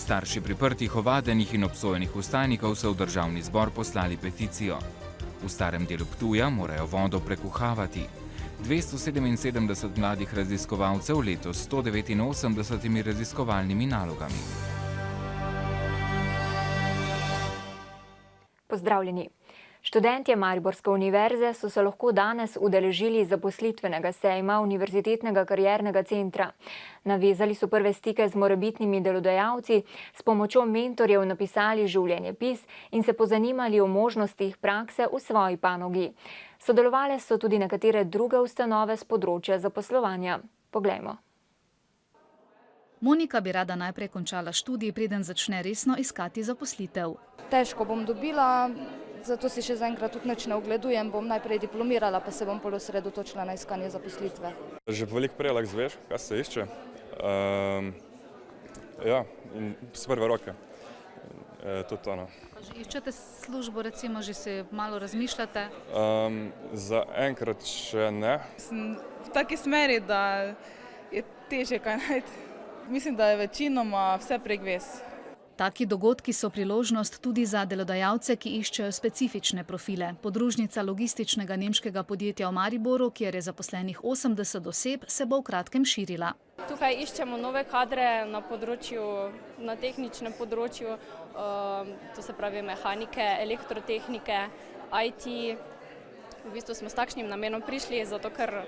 Starši priprtih, ovadenih in obsojenih vstajnikov so v državni zbor poslali peticijo. V starem delu Ptuja morajo vodo prekuhavati. 277 mladih raziskovalcev letos s 189 raziskovalnimi nalogami. Pozdravljeni. Študentje Mariborske univerze so se lahko danes udeležili zaposlitvenega sejma Univerzitetnega kariernega centra. Navezali so prve stike z morebitnimi delodajalci, s pomočjo mentorjev napisali življenjepis in se pozanimali o možnostih prakse v svoji panogi. Sodelovale so tudi nekatere druge ustanove z področja zaposlovanja. Poglejmo. Monika bi rada najprej končala študij, preden začne resno iskati zaposlitev. Težko bom dobila, zato si še zaenkrat tudi nič ne ogledujem. Bom najprej diplomirala, pa se bom pol osredotočila na iskanje zaposlitve. Že veliko prej lahko zveš, kaj se išče. In s prve roke. Tudi ono. Že iščete službo, recimo, že se malo razmišljate? Zaenkrat še ne. Sem v taki smeri, da je težje kaj najti. Mislim, da je večinoma vse prek vez. Taki dogodki so priložnost tudi za delodajalce, ki iščejo specifične profile. Podružnica logističnega nemškega podjetja v Mariboru, kjer je zaposlenih 80 oseb, se bo v kratkem širila. Tukaj iščemo nove kadre na tehničnem področju, to se pravi mehanike, elektrotehnike, IT. V bistvu smo s takšnim namenom prišli, zato ker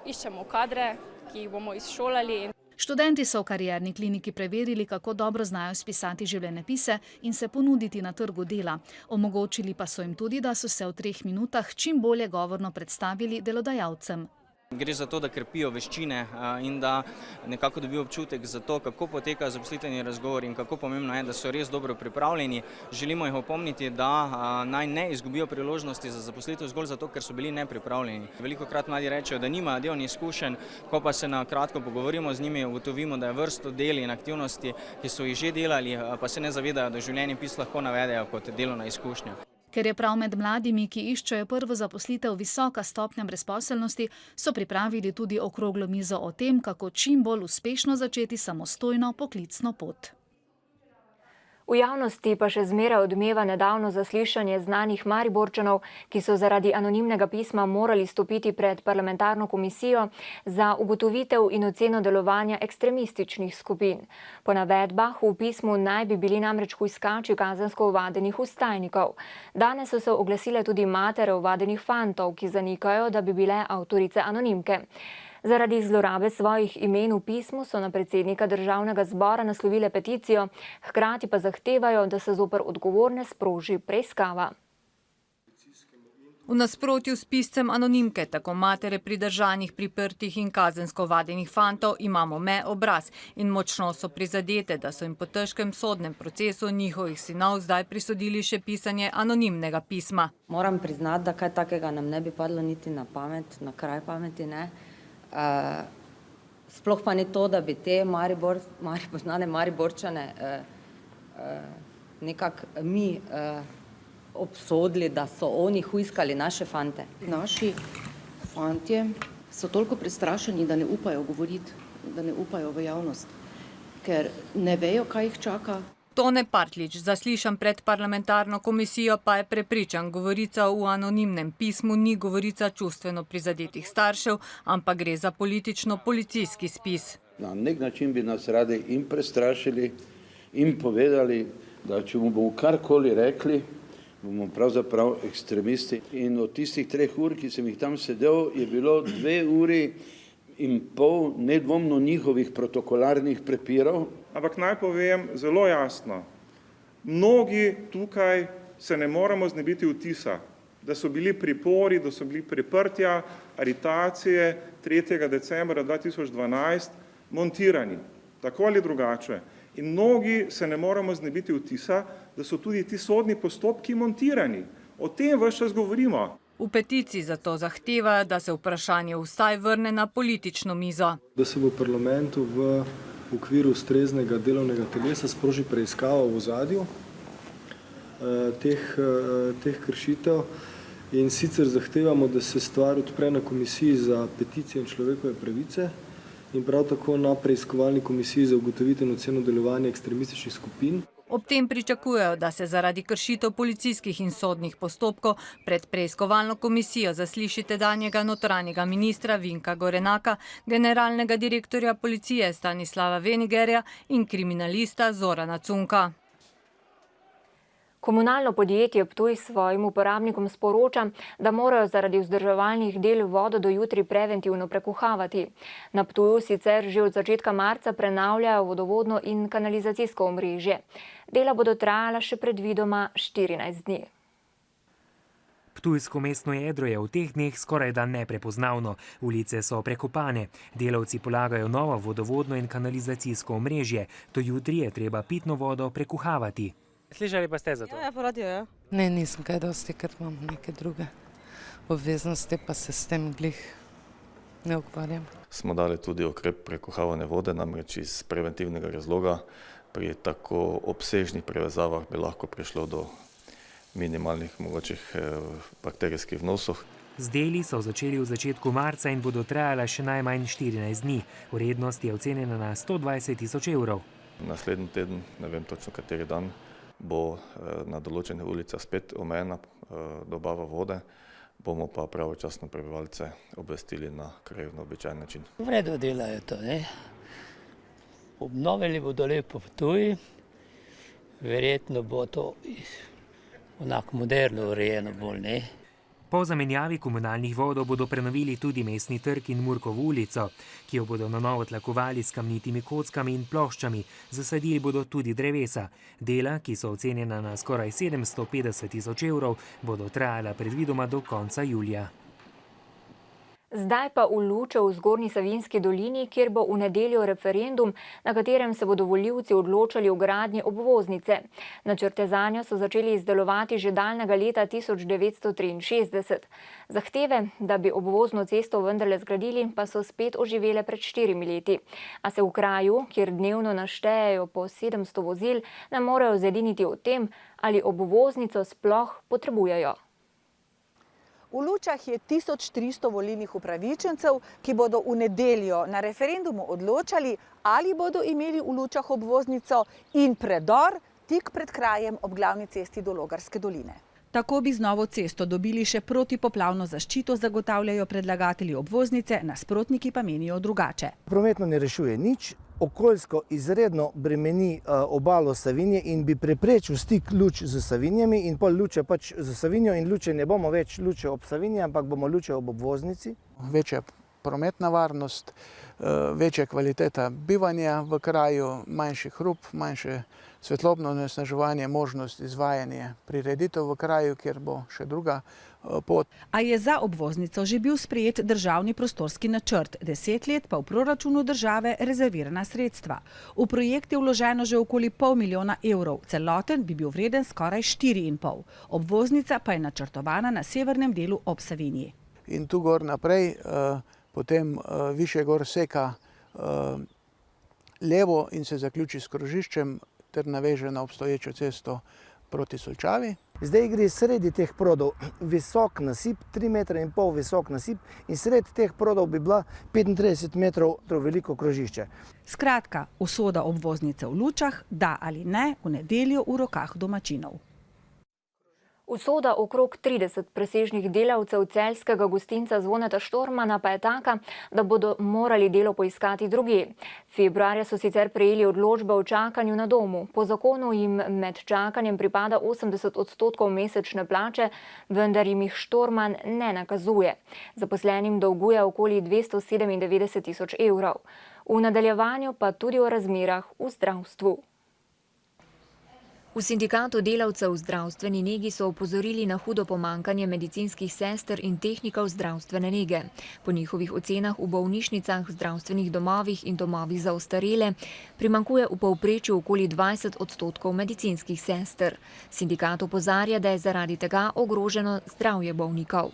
iščemo kadre, ki jih bomo izšolali. Študenti so v karierni kliniki preverili, kako dobro znajo spisati življenjepise in se ponuditi na trgu dela. Omogočili pa so jim tudi, da so se v 3 minutah čim bolje govorno predstavili delodajalcem. Gre za to, da krepijo veščine in da nekako dobijo občutek za to, kako poteka zaposlitveni razgovor in kako pomembno je, da so res dobro pripravljeni. Želimo jih opomniti, da naj ne izgubijo priložnosti za zaposlitev zgolj zato, ker so bili nepripravljeni. Velikokrat mladi rečejo, da nimajo delovnih izkušenj, ko pa se na kratko pogovorimo z njimi, ugotovimo, da je vrsto del in aktivnosti, ki so jih že delali, pa se ne zavedajo, da življenjepis lahko navedejo kot delovna izkušnja. Ker je prav med mladimi, ki iščejo prvo zaposlitev, visoka stopnja brezposelnosti, so pripravili tudi okroglo mizo o tem, kako čim bolj uspešno začeti samostojno poklicno pot. V javnosti pa še zmeraj odmeva nedavno zaslišanje znanih Mariborčanov, ki so zaradi anonimnega pisma morali stopiti pred parlamentarno komisijo za ugotovitev in oceno delovanja ekstremističnih skupin. Po navedbah v pismu naj bi bili namreč hujskači kazensko ovadenih vstajnikov. Danes so se oglasile tudi matere ovadenih fantov, ki zanikajo, da bi bile avtorice anonimke. Zaradi zlorabe svojih imen v pismu so na predsednika državnega zbora naslovile peticijo, hkrati pa zahtevajo, da se zoper odgovorne sproži preiskava. V nasprotju s piscem anonimke, tako matere pridržanih, priprtih in kazensko ovadenih fantov, imamo obraz in močno so prizadete, da so jim po težkem sodnem procesu njihovih sinov zdaj prisodili še pisanje anonimnega pisma. Moram priznati, da kaj takega nam ne bi padlo niti na pamet, na kraj pameti ne. Sploh pa ni to, da bi te znane Mariborčane nekako mi obsodili, da so oni hujskali naše fante. Naši fantje so toliko prestrašeni, da ne upajo govoriti, da ne upajo v javnost, ker ne vejo, kaj jih čaka. Tone Partlič, zaslišan pred parlamentarno komisijo, pa je prepričan, govorica v anonimnem pismu ni govorica čustveno prizadetih staršev, ampak gre za politično-policijski spis. Na nek način bi nas radi in prestrašili in povedali, da če mu bomo karkoli rekli, bomo pravzaprav ekstremisti. In od tistih 3 ur, ki sem jih tam sedel, je bilo 2 uri in pol nedvomno njihovih protokolarnih prepirov. Ampak naj povem zelo jasno, mnogi tukaj se ne moremo znebiti vtisa, da so bili pripori, da so bili priprtja, aretacije 3. decembra 2012 montirani, tako ali drugače. In mnogi se ne moremo znebiti vtisa, da so tudi ti sodni postopki montirani. O tem ves čas govorimo. V peticiji zato zahtevajo, da se vprašanje vstaj vrne na politično mizo. Da se v parlamentu v okviru ustreznega delovnega telesa sproži preiskava v ozadju teh kršitev in sicer zahtevamo, da se stvar odpre na komisiji za peticije in človekove pravice in prav tako na preiskovalni komisiji za ugotovitev in oceno delovanja ekstremističnih skupin. Ob tem pričakujejo, da se zaradi kršitev policijskih in sodnih postopkov pred preiskovalno komisijo zasliši tedanjega notranjega ministra Vinka Gorenaka, generalnega direktorja policije Stanislava Venigerja in kriminalista Zorana Cunka. Komunalno podjetje Ptuj svojim uporabnikom sporoča, da morajo zaradi vzdrževalnih del vodo do jutri preventivno prekuhavati. Na Ptuju sicer že od začetka marca prenavljajo vodovodno in kanalizacijsko omrežje. Dela bodo trajala še predvidoma 14 dni. Ptujsko mestno jedro je v teh dneh skorajda neprepoznavno. Ulice so prekopane. Delavci polagajo novo vodovodno in kanalizacijsko omrežje. Do jutri je treba pitno vodo prekuhavati. Slišali pa ste za to? Ja, po radiju, ja. Ne, nisem kaj dosti, ker imam neke druge obveznosti, pa se s tem glih ne ukvarjam. Smo dali tudi ukrep prekuhavanja vode, namreč iz preventivnega razloga. Pri tako obsežnih prevezavah bi lahko prišlo do minimalnih mogočih bakterijskih vnosov. Z deli so začeli v začetku marca in bodo trajala še najmanj 14 dni. Vrednost je ocenjena na 120.000 evrov. Naslednji teden, ne vem točno kateri dan, bo na določenih ulicah spet omejena dobava vode, bomo pa pravočasno prebivalce obvestili na kraju na običajen način. V redu delajo to, ne? Obnovili bodo lepo Ptuj, verjetno bo to onako moderno urejeno bolj, ne? Po zamenjavi komunalnih vodov bodo prenovili tudi Mestni trg in Murkovo ulico, ki jo bodo na novo tlakovali s kamnitimi kockami in ploščami. Zasadili bodo tudi drevesa. Dela, ki so ocenjena na skoraj 750.000 evrov, bodo trajala predvidoma do konca julija. Zdaj pa v Luče v Zgornji Savinjski dolini, kjer bo v nedeljo referendum, na katerem se bodo volivci odločali o gradnji obvoznice. Načrte zanjo so začeli izdelovati že daljnega leta 1963. Zahteve, da bi obvozno cesto vendarle zgradili, pa so spet oživele pred 4 leti. A se v kraju, kjer dnevno naštejejo po 700 vozil, ne morejo zediniti o tem, ali obvoznico sploh potrebujejo. V Lučah je 1300 volilnih upravičencev, ki bodo v nedeljo na referendumu odločali, ali bodo imeli v Lučah obvoznico in predor tik pred krajem ob glavni cesti do Logarske doline. Tako bi z novo cesto dobili še protipoplavno zaščito, zagotavljajo predlagatelji obvoznice, nasprotniki pa menijo drugače. Prometno ne rešuje nič, okoljsko izredno bremeni obalo Savinje in bi preprečil stik Luč z Savinjami in pol Luče pač z Savinjo in Luče ne bomo več Luče ob Savinji, ampak bomo Luče ob obvoznici. Večja prometna varnost, večja kvaliteta bivanja v kraju, manjši hrup, manjše svetlobno onesnaževanje, možnost izvajanja prireditev v kraju, kjer bo še druga pot. A je za obvoznico že bil sprejet državni prostorski načrt, 10 let pa v proračunu države rezervirana sredstva. V projekt je vloženo že okoli $500 000, celoten bi bil vreden skoraj 4,5. Obvoznica pa je načrtovana na severnem delu ob Savinji. In tu gor naprej, potem više gor seka levo in se zaključi s krožiščem ter naveže na obstoječo cesto proti Solčavi. Zdaj gre sredi teh prodov visok nasip, 3,5 metra visok nasip in sredi teh prodov bi bila 35 metrov veliko krožišče. Skratka, usoda obvoznice v Lučah, da ali ne, v nedeljo v rokah domačinov. Usoda okrog 30 presežnih delavcev celjskega gostinca Zvoneta Štormana pa je taka, da bodo morali delo poiskati drugje. Februarja so sicer prejeli odločbe o čakanju na domu. Po zakonu jim med čakanjem pripada 80% mesečne plače, vendar jim jih Štorman ne nakazuje. Zaposlenim dolguje okoli 297.000 evrov. V nadaljevanju pa tudi o razmerah v zdravstvu. V sindikatu delavcev v zdravstveni negi so opozorili na hudo pomankanje medicinskih sester in tehnikov zdravstvene nege. Po njihovih ocenah v bolnišnicah, zdravstvenih domovih in domovih za ostarele primankuje v povprečju okoli 20% medicinskih sester. Sindikat opozarja, da je zaradi tega ogroženo zdravje bolnikov.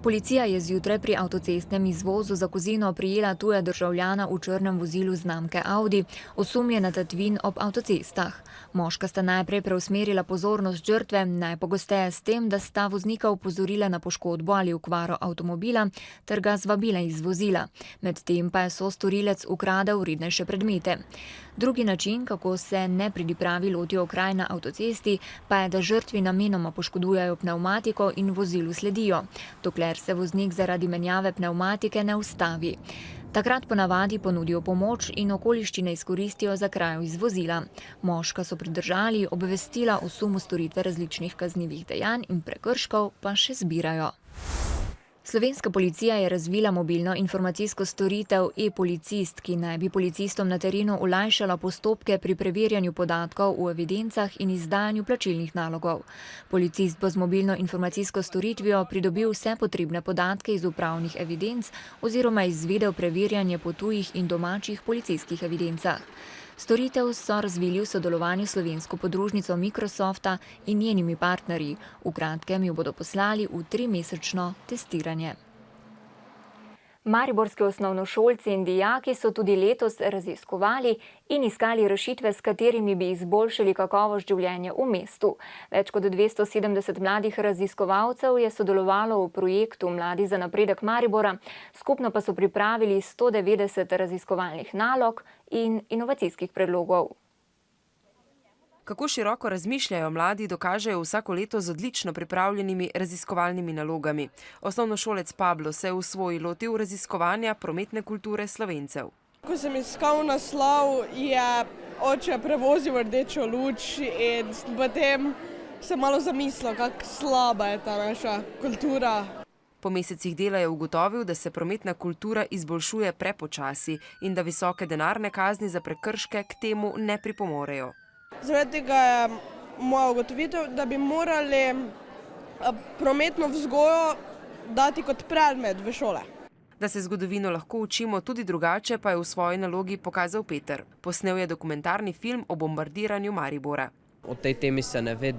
Policija je zjutraj pri avtocestnem izvozu za Kozino prijela tuja državljana v črnem vozilu znamke Audi, osumljena tatvin ob avtocestah. Moška sta najprej preusmerila pozornost žrtve, najpogosteje s tem, da sta voznika opozorila na poškodbo ali okvaro avtomobila ter ga zvabila iz vozila. Medtem pa je sostorilec ukradel vrednejše predmete. Drugi način, kako se nepridipravi lotijo okraj na avtocesti, pa je, da žrtvi namenoma poškodujejo pnevmatiko in vozilu sledijo, dokler se voznik zaradi menjave pnevmatike ne ustavi. Takrat ponavadi ponudijo pomoč in okoliščine izkoristijo za kraju iz vozila. Moška so pridržali, obvestila o sumu storitve različnih kaznivih dejanj in prekrškov pa še zbirajo. Slovenska policija je razvila mobilno informacijsko storitev e-policist, ki naj bi policistom na terenu olajšala postopke pri preverjanju podatkov v evidencah in izdajanju plačilnih nalogov. Policist bo z mobilno informacijsko storitvijo pridobil vse potrebne podatke iz upravnih evidenc oziroma izvedel preverjanje po tujih in domačih policijskih evidencah. Storitev so razvili v sodelovanju s slovensko podružnico Microsofta in njenimi partnerji. V kratkem jo bodo poslali v 3-mesečno testiranje. Mariborski osnovnošolci in dijaki so tudi letos raziskovali in iskali rešitve, s katerimi bi izboljšali kakovost življenja v mestu. Več kot 270 mladih raziskovalcev je sodelovalo v projektu Mladi za napredek Maribora, skupno pa so pripravili 190 raziskovalnih nalog in inovacijskih predlogov. Kako široko razmišljajo mladi, dokažejo vsako leto z odlično pripravljenimi raziskovalnimi nalogami. Osnovnošolec Pablo se je v svoji lotil raziskovanja prometne kulture Slovencev. Ko sem iskal naslov, je oče prevozil rdečo luč in potem sem malo zamislil, kako slaba je ta naša kultura. Po mesecih dela je ugotovil, da se prometna kultura izboljšuje prepočasi in da visoke denarne kazni za prekrške k temu ne pripomorejo. Zaradi tega je moja ugotovitev, da bi morali prometno vzgojo dati kot predmet v šole. Da se zgodovino lahko učimo tudi drugače, pa je v svoji nalogi pokazal Peter. Posnel je dokumentarni film o bombardiranju Maribora. O tej temi se ne ve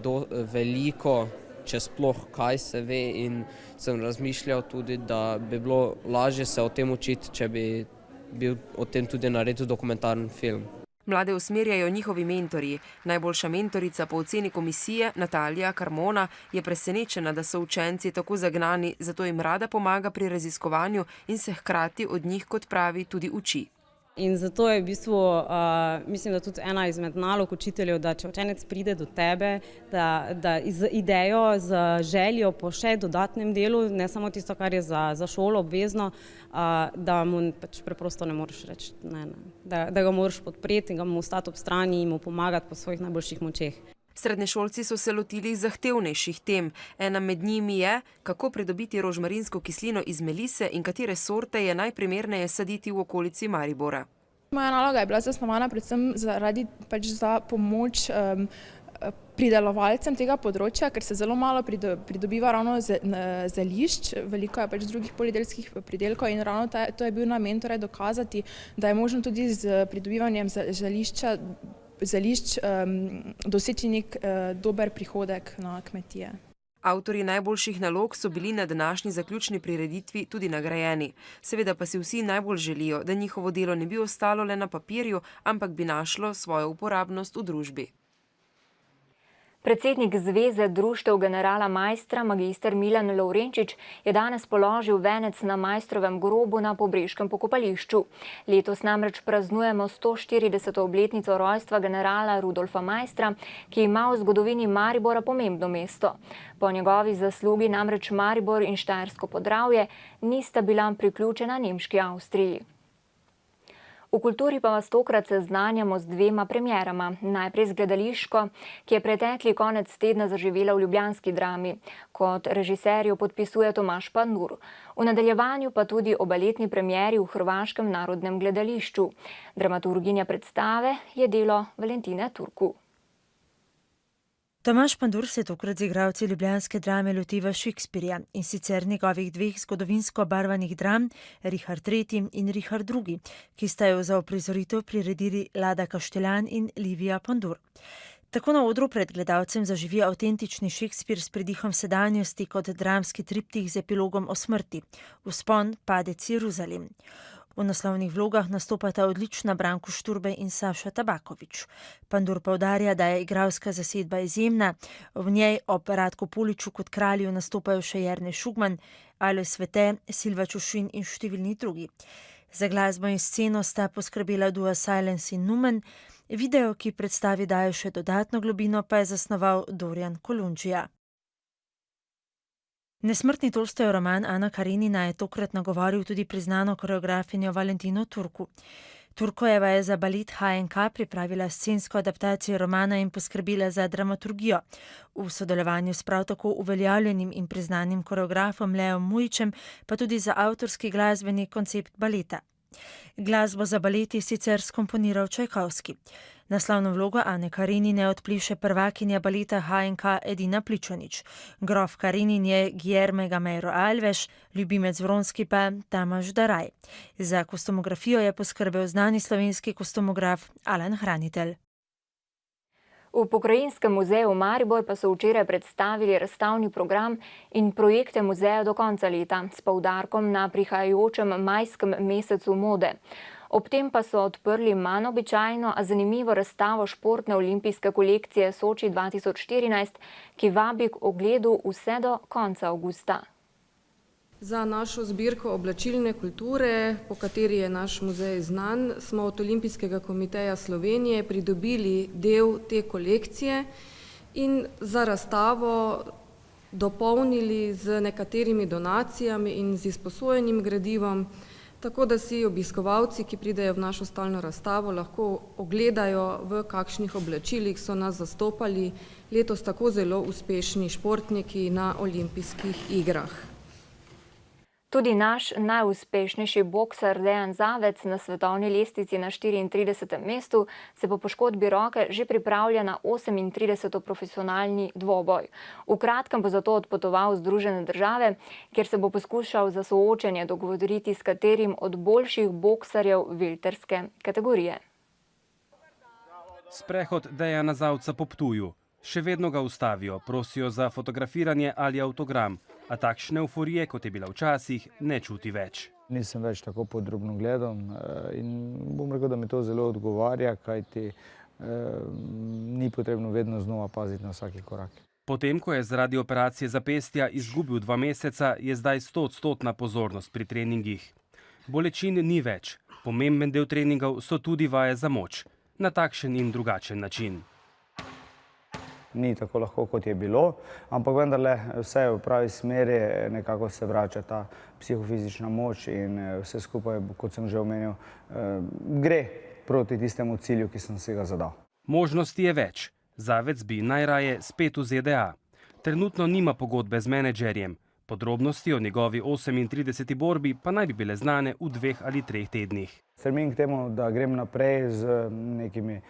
veliko, če sploh kaj se ve, in sem razmišljal tudi, da bi bilo lažje se o tem učiti, če bi bil o tem tudi naredil dokumentarni film. Mlade usmerjajo njihovi mentorji. Najboljša mentorica po oceni komisije, Natalija Carmona, je presenečena, da so učenci tako zagnani, zato jim rada pomaga pri raziskovanju in se hkrati od njih, kot pravi, tudi uči. In zato je v bistvu, mislim, da tudi ena izmed nalog učiteljev, da če učenec pride do tebe, da z idejo, z željo po še dodatnem delu, ne samo tisto, kar je za šolo obvezno, da mu pač preprosto ne moreš reči ne. Da ga moraš podpreti in ga mu stati ob strani in mu pomagati po svojih najboljših močeh. Srednješolci so se lotili zahtevnejših tem. Ena med njimi je, kako pridobiti rožmarinsko kislino iz melise in katere sorte je najprimerneje saditi v okolici Maribora. Moja naloga je bila zasnovana predvsem za pomoč pridelovalcem tega področja, ker se zelo malo pridobiva ravno zelišč, veliko je pač drugih poljedelskih pridelkov in ravno to je bil namen, torej dokazati, da je možno tudi z pridobivanjem zelišč doseči nek dober prihodek na kmetije. Avtorji najboljših nalog so bili na današnji zaključni prireditvi tudi nagrajeni. Seveda pa si vsi najbolj želijo, da njihovo delo ne bi ostalo le na papirju, ampak bi našlo svojo uporabnost v družbi. Predsednik Zveze društev generala Maistra, magister Milan Lovrenčič, je danes položil venec na Maistrovem grobu na Pobreškem pokopališču. Letos namreč praznujemo 140. obletnico rojstva generala Rudolfa Maistra, ki ima v zgodovini Maribora pomembno mesto. Po njegovi zaslugi namreč Maribor in Štajersko Podravje nista bila priključena nemški Avstriji. V kulturi pa vas tokrat seznanjamo z dvema premierama. Najprej z gledališko, ki je pretekli konec tedna zaživela v ljubljanski Drami. Kot režiser jo podpisuje Tomaž Pandur. V nadaljevanju pa tudi o baletni premieri v Hrvaškem narodnem gledališču. Dramaturginja predstave je delo Valentine Turku. Tomaž Pandur se tokrat z igralci ljubljanske Drame lotiva Shakespearja in sicer njegovih dveh zgodovinsko obarvanih dram, Richard III. In Richard II., ki sta jo za uprizoritev priredili Lada Kašteljan in Livija Pandur. Tako na odru pred gledalcem zaživi avtentični Shakespeare s pridihom sedanjosti kot dramski triptih z epilogom o smrti. Vzpon, padec Jeruzalem. V naslovnih vlogah nastopata odlična Branko Šturbe in Saša Tabaković. Pandur poudarja, da je igralska zasedba izjemna. V njej ob Ratku Poliču kot kralju nastopajo še Jernej Šugman, Alojz Svete, Silva Čušin in številni drugi. Za glasbo in sceno sta poskrbela dua Silence in Numen. Video, ki predstavi daje še dodatno globino, pa je zasnoval Dorian Kolundžija. Nesmrtni Tolstojev roman Ana Karenina je tokrat nagovoril tudi priznano koreografinjo Valentino Turku. Turkojeva je za balet HNK pripravila scensko adaptacijo romana in poskrbila za dramaturgijo. V sodelovanju s prav tako uveljavljenim in priznanim koreografom Leom Mujičem, pa tudi za avtorski glasbeni koncept baleta. Glasbo za balet je sicer skomponiral Čajkovski. Naslovno vlogo Ane Karenine odpliše prvakinja baleta HNK Edina Pličanič. Grof Karenin je Guillermo Gamero Alves, ljubimec Vronski pa Tamaž Daraj. Za kostumografijo je poskrbel znani slovenski kostumograf Alan Hranitelj. V Pokrajinskem muzeju Maribor pa so včeraj predstavili razstavni program in projekte muzeja do konca leta s poudarkom na prihajajočem majskem mesecu mode. Ob tem pa so odprli manj običajno, a zanimivo razstavo športne olimpijske kolekcije Soči 2014, ki vabi k ogledu vse do konca avgusta. Za našo zbirko oblačilne kulture, po kateri je naš muzej znan, smo od Olimpijskega komiteja Slovenije pridobili del te kolekcije in za razstavo dopolnili z nekaterimi donacijami in z izposojenim gradivom, tako da si obiskovalci, ki pridejo v našo stalno razstavo, lahko ogledajo, v kakšnih oblačilih so nas zastopali letos tako zelo uspešni športniki na olimpijskih igrah. Tudi naš najuspešnejši bokser Dejan Zavec na svetovni lestvici na 34. mestu se po poškodbi roke že pripravlja na 38. profesionalni dvoboj. V kratkem bo zato odpotoval v Združene države, kjer se bo poskušal za soočenje dogovoriti s katerim od boljših bokserjev velterske kategorije. Sprehod Dejana Zavca po Ptuju. Še vedno ga ustavijo, prosijo za fotografiranje ali avtogram, a takšne euforije, kot je bila včasih, ne čuti več. Nisem več tako podrobno gledal in bom rekel, da mi to zelo odgovarja, kajti ni potrebno vedno znova paziti na vsaki korak. Potem, ko je zaradi operacije zapestja izgubil 2 meseca, je zdaj 100% pozornost pri treningih. Bolečin ni več. Pomemben del treningov so tudi vaje za moč. Na takšen in drugačen način. Ni tako lahko, kot je bilo, ampak vendarle vse v pravi smeri, nekako se vrača ta psihofizična moč in vse skupaj, kot sem že omenil, gre proti tistemu cilju, ki sem si ga zadal. Možnosti je več. Zavec bi najraje spet v ZDA. Trenutno nima pogodbe z menedžerjem. Podrobnosti o njegovi 38. borbi pa naj bi bile znane v 2 ali 3 tednih. Stremim k temu, da grem naprej z nekimi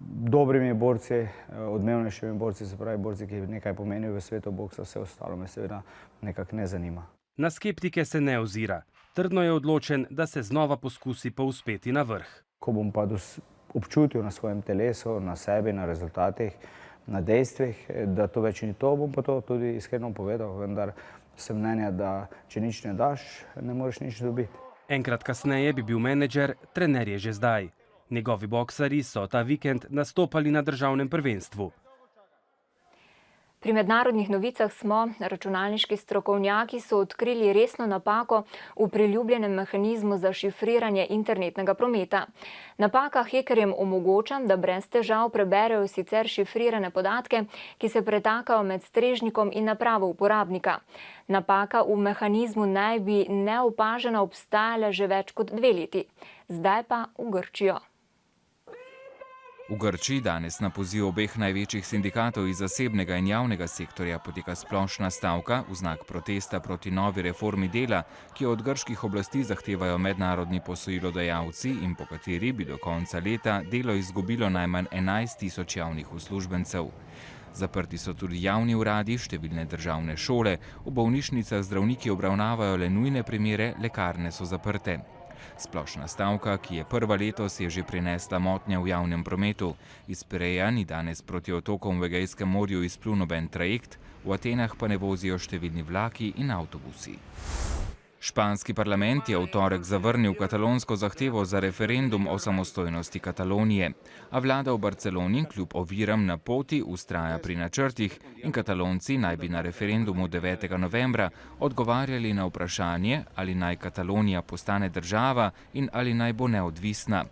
dobrimi borci, odmevnejšimi borci, se pravi borci, ki nekaj pomenijo v svetu boksa, vse ostalo me seveda nekako ne zanima. Na skeptike se ne ozira. Trdno je odločen, da se znova poskusi povzpeti na vrh. Ko bom pa občutil na svojem telesu, na sebi, na rezultatih, na dejstvih, da to več ni to, bom pa to tudi iskreno povedal, vendar sem mnenja, da če nič ne daš, ne moreš nič dobiti. Enkrat kasneje bi bil menedžer, trener je že zdaj. Njegovi boksarji so ta vikend nastopali na državnem prvenstvu. Pri mednarodnih novicah smo, računalniški strokovnjaki so odkrili resno napako v priljubljenem mehanizmu za šifriranje internetnega prometa. Napaka hekerjem omogoča, da brez težav preberejo sicer šifrirane podatke, ki se pretakajo med strežnikom in napravo uporabnika. Napaka v mehanizmu naj bi neopažena obstajala že več kot 2 leti. Zdaj pa v Grčijo. V Grčiji danes na poziv obeh največjih sindikatov iz zasebnega in javnega sektorja poteka splošna stavka v znak protesta proti novi reformi dela, ki jo od grških oblasti zahtevajo mednarodni posojilodajalci in po kateri bi do konca leta delo izgubilo najmanj 11.000 javnih uslužbencev. Zaprti so tudi javni uradi, številne državne šole, v bolnišnicah zdravniki obravnavajo le nujne primere, lekarne so zaprte. Splošna stavka, ki je prva letos, je že prinesla motnje v javnem prometu. Iz Pireja ni danes proti otokom v Egejskem morju izplul noben trajekt, v Atenah pa ne vozijo številni vlaki in avtobusi. Španski parlament je v torek zavrnil katalonsko zahtevo za referendum o samostojnosti Katalonije, a vlada v Barceloni kljub oviram na poti vztraja pri načrtih in Katalonci naj bi na referendumu 9. novembra odgovarjali na vprašanje, ali naj Katalonija postane država in ali naj bo neodvisna.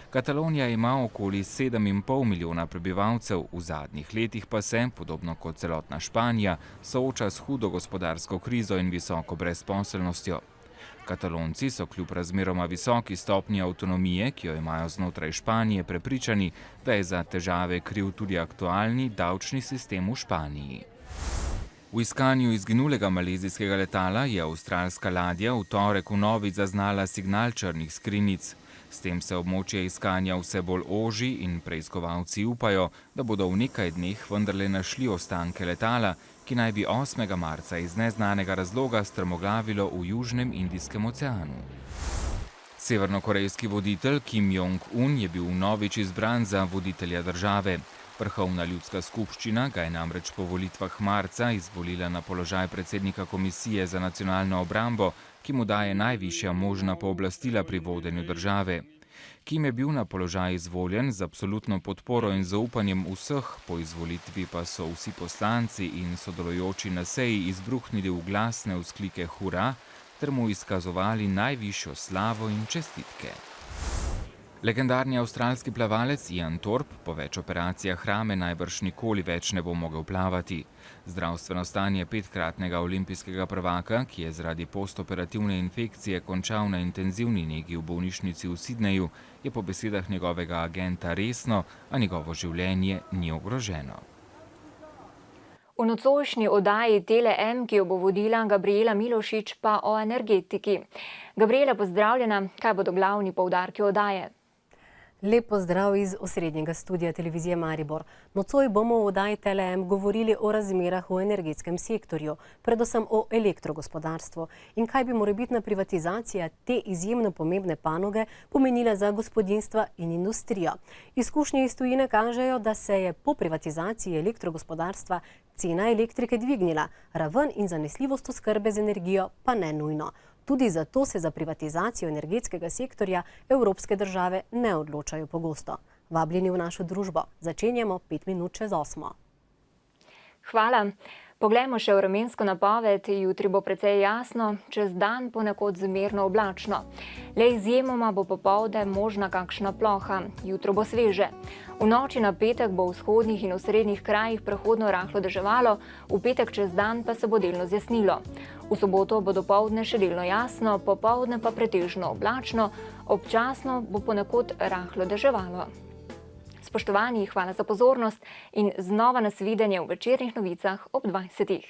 Katalonija ima okoli 7,5 milijona prebivalcev, v zadnjih letih pa se, podobno kot celotna Španija, sooča s hudo gospodarsko krizo in visoko brezposelnostjo. Katalonci so kljub razmeroma visoki stopnji avtonomije, ki jo imajo znotraj Španije, prepričani, da je za težave kriv tudi aktualni davčni sistem v Španiji. V iskanju izginulega malezijskega letala je avstralska ladja v torek vnovič zaznala signal črnih skrinjic. S tem se območje iskanja vse bolj oži in preiskovalci upajo, da bodo v nekaj dneh vendarle našli ostanke letala, ki naj bi 8. marca iz neznanega razloga strmoglavilo v Južnem Indijskem oceanu. Severnokorejski voditelj Kim Jong-un je bil vnovič izbran za voditelja države. Vrhovna ljudska skupščina ga je namreč po volitvah marca izvolila na položaj predsednika Komisije za nacionalno obrambo, ki mu daje najvišja možna pooblastila pri vodenju države. Kim je bil na položaj izvoljen z absolutno podporo in zaupanjem vseh, po izvolitvi pa so vsi poslanci in sodelujoči na seji izbruhnili v glasne vzklike hura ter mu izkazovali najvišjo slavo in čestitke. Legendarni avstralski plavalec Ian Thorpe po več operacijah rame najbrž nikoli več ne bo mogel plavati. Zdravstveno stanje 5-kratnega olimpijskega prvaka, ki je zaradi postoperativne infekcije končal na intenzivni negi v bolnišnici v Sydneyju, je po besedah njegovega agenta resno, a njegovo življenje ni ogroženo. V nocojšnji oddaji Tele-M, ki jo bo vodila Gabriela Milošič, pa o energetiki. Gabriela, pozdravljena. Kaj bodo glavni poudarki oddaje? Lep pozdrav iz osrednjega studia televizije Maribor. Nocoj bomo v oddaji Tele-M govorili o razmerah v energetskem sektorju, predvsem o elektrogospodarstvu in kaj bi morebitna privatizacija te izjemno pomembne panoge pomenila za gospodinjstva in industrijo. Izkušnje iz tujine kažejo, da se je po privatizaciji elektrogospodarstva cena elektrike dvignila, raven in zanesljivost oskrbe z energijo pa ne nujno. Tudi zato se za privatizacijo energetskega sektorja evropske države ne odločajo pogosto. Vabljeni v našo družbo. Začenjamo 5 minut čez 8. Hvala. Poglejmo še vremensko napoved. Jutri bo precej jasno, čez dan ponekod zmerno oblačno. Le izjemoma bo popoldne možna kakšna ploha. Jutro bo sveže. V noči na petek bo v vzhodnih in osrednjih krajih prehodno rahlo deževalo, v petek čez dan pa se bo delno zjasnilo. V soboto bo dopoldne še delno jasno, popoldne pa pretežno oblačno, občasno bo ponekod rahlo deževalo. Spoštovani, hvala za pozornost in znova nasvidenje v večernih novicah ob 20.